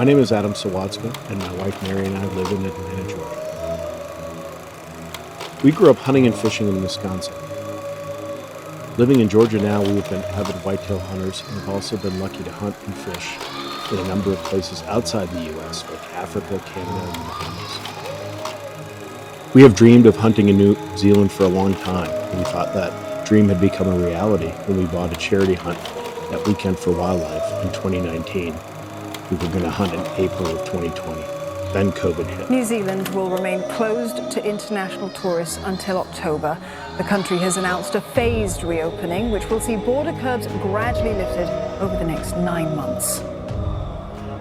My name is Adam Sawatzka, and my wife Mary and I live in Atlanta, Georgia. We grew up hunting and fishing in Wisconsin. Living in Georgia now, we have been avid whitetail hunters and have also been lucky to hunt and fish in a number of places outside the U.S., like Africa, Canada, and the Bahamas. We have dreamed of hunting in New Zealand for a long time, and we thought that dream had become a reality when we bought a charity hunt at Weekend for Wildlife in 2019. We were going to hunt in April of 2020. Then COVID hit. New Zealand will remain closed to international tourists until October. The country has announced a phased reopening, which will see border curbs gradually lifted over the next 9 months.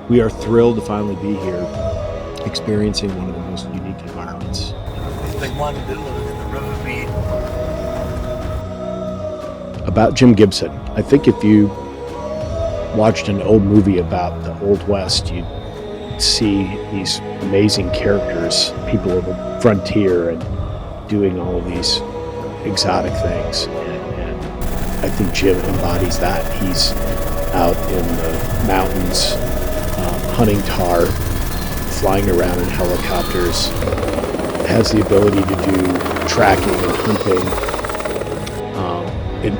We are thrilled to finally be here, experiencing one of the most unique environments. They wanted to live in the riverbed. About Jim Gibson, I think if you watched an old movie about the Old West, you'd see these amazing characters, people of the frontier and doing all of these exotic things. And I think Jim embodies that. He's out in the mountains, hunting tahr, flying around in helicopters, has the ability to do tracking and hunting.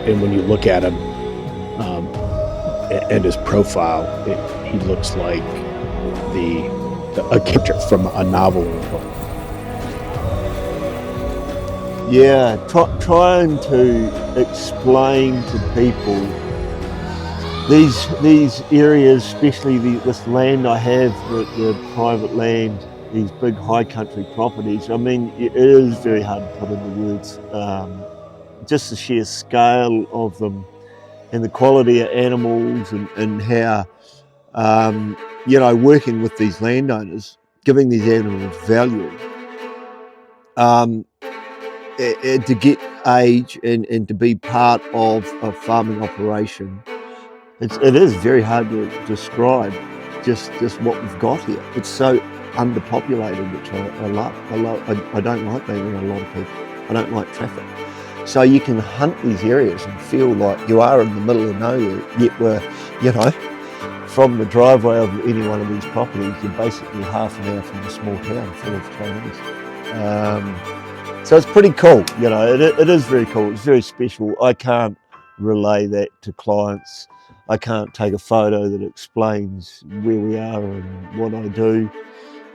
And when you look at him and his profile, he looks like a character from a novel or a book. Yeah, trying to explain to people these areas, especially this land I have, the private land, these big high country properties. I mean, it is very hard to put into words. Just the sheer scale of them and the quality of animals and how, working with these landowners, giving these animals value, to get age and to be part of a farming operation. It is very hard to describe just what we've got here. It's so underpopulated, which I love. I don't like being around a lot of people. I don't like traffic. So you can hunt these areas and feel like you are in the middle of nowhere, yet we're, from the driveway of any one of these properties, you're basically half an hour from a small town full of Chinese. So it's pretty cool, it is very cool, it's very special. I can't relay that to clients. I can't take a photo that explains where we are and what I do.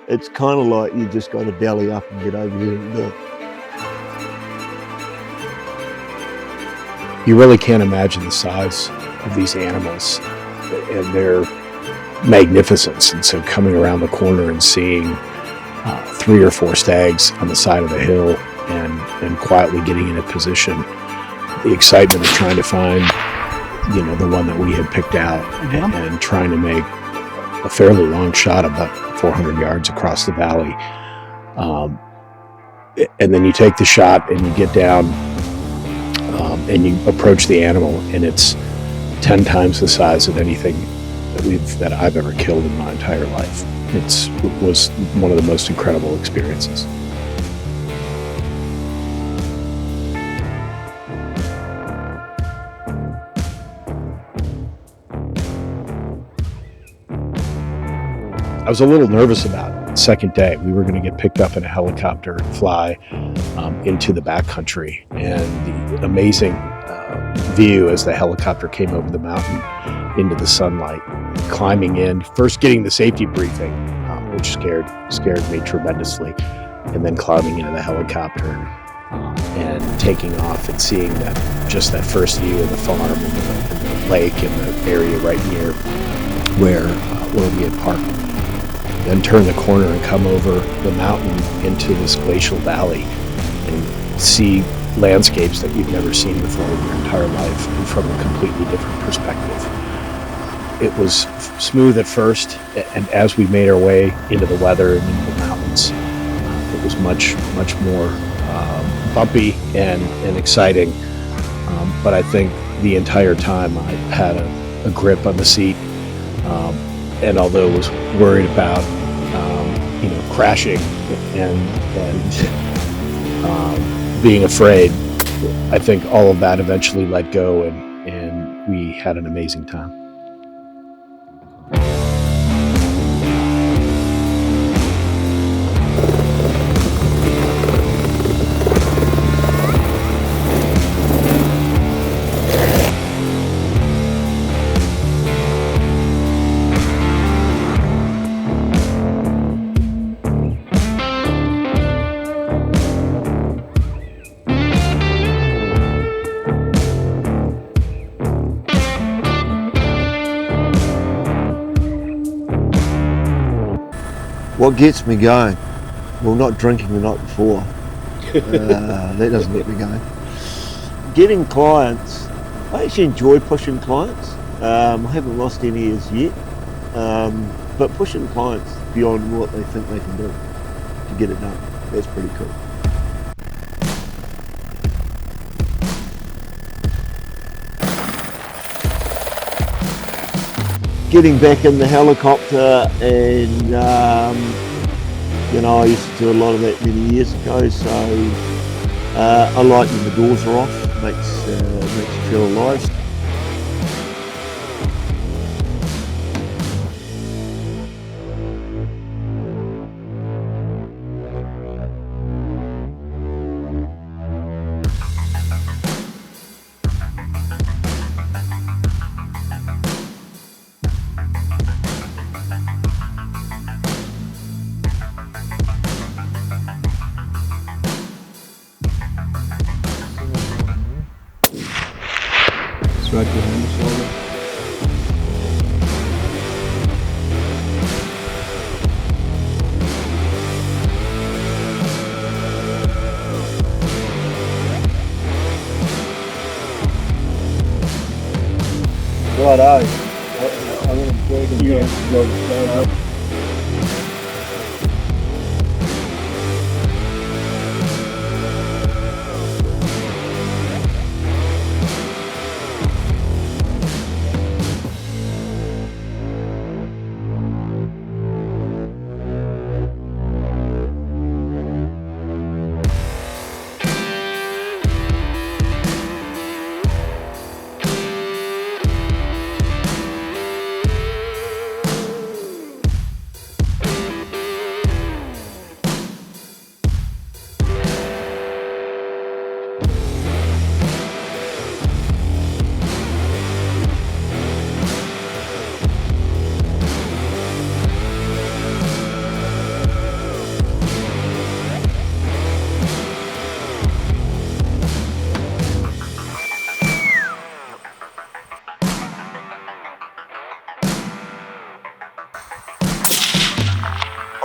It's kind of like you just got to belly up and get over here and do it. You really can't imagine the size of these animals and their magnificence. And so coming around the corner and seeing 3 or 4 stags on the side of the hill and quietly getting in a position, the excitement of trying to find, the one that we had picked out and trying to make a fairly long shot, about 400 yards across the valley. And then you take the shot and you get down and you approach the animal, and it's 10 times the size of anything that I've ever killed in my entire life. It was one of the most incredible experiences. I was a little nervous about it. The second day, we were going to get picked up in a helicopter and fly into the backcountry, and the amazing view as the helicopter came over the mountain into the sunlight, climbing in, first getting the safety briefing, which scared me tremendously, and then climbing into the helicopter and taking off and seeing that first view of the farm and the lake and the area right near where we had parked. Then turn the corner and come over the mountain into this glacial valley and see landscapes that you've never seen before in your entire life, and from a completely different perspective. It was smooth at first, and as we made our way into the weather and into the mountains, it was much more bumpy and exciting. But I think the entire time I had a grip on the seat, and although I was worried about crashing and being afraid, I think all of that eventually let go, and we had an amazing time. What gets me going? Well, not drinking the night before. That doesn't get me going. Getting clients, I actually enjoy pushing clients. I haven't lost any as yet, but pushing clients beyond what they think they can do to get it done, that's pretty cool. Getting back in the helicopter and I used to do a lot of that many years ago, so I like when the doors are off, makes you feel alive. Right behind the shoulder. Righto. I'm going to break and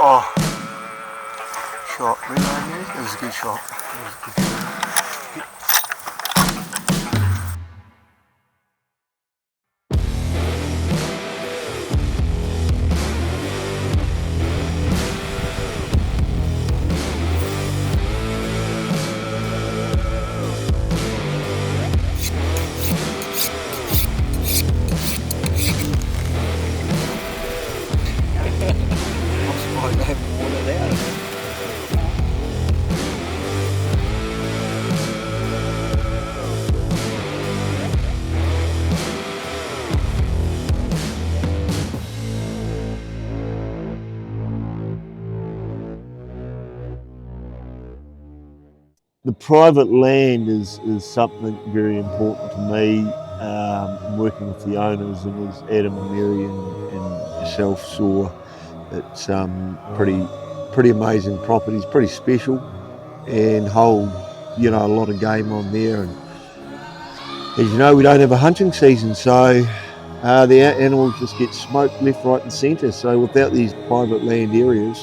Oh, shot. Really, it was a good shot. It was a good shot. I'm surprised I haven't worn it out. The private land is something very important to me. Working with the owners, and as Adam and Mary and yourself saw, it's pretty amazing properties, pretty special, and hold a lot of game on there. And as you know, we don't have a hunting season, so the animals just get smoked left, right, and centre. So without these private land areas,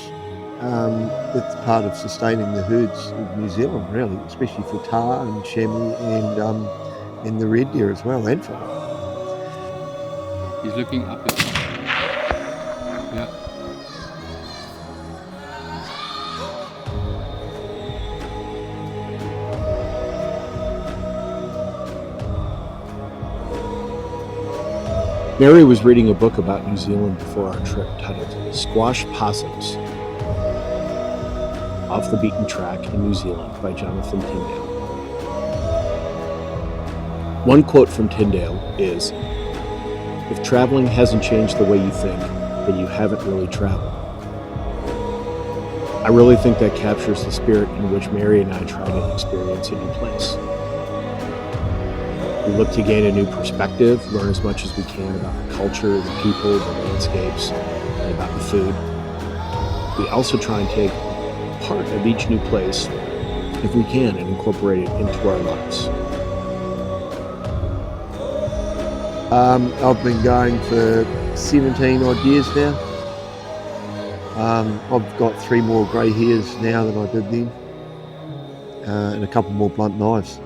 it's part of sustaining the herds of New Zealand, really, especially for tahr and chamois and the red deer as well, and for. He's looking up at you. Yeah. Mary was reading a book about New Zealand before our trip titled Squash Possums, Off the Beaten Track in New Zealand by Jonathan Tyndale. One quote from Tyndale is, "If traveling hasn't changed the way you think, then you haven't really traveled." I really think that captures the spirit in which Mary and I try to experience a new place. We look to gain a new perspective, learn as much as we can about the culture, the people, the landscapes, and about the food. We also try and take part of each new place, if we can, and incorporate it into our lives. I've been going for 17 odd years now. I've got 3 more grey hairs now than I did then, and a couple more blunt knives.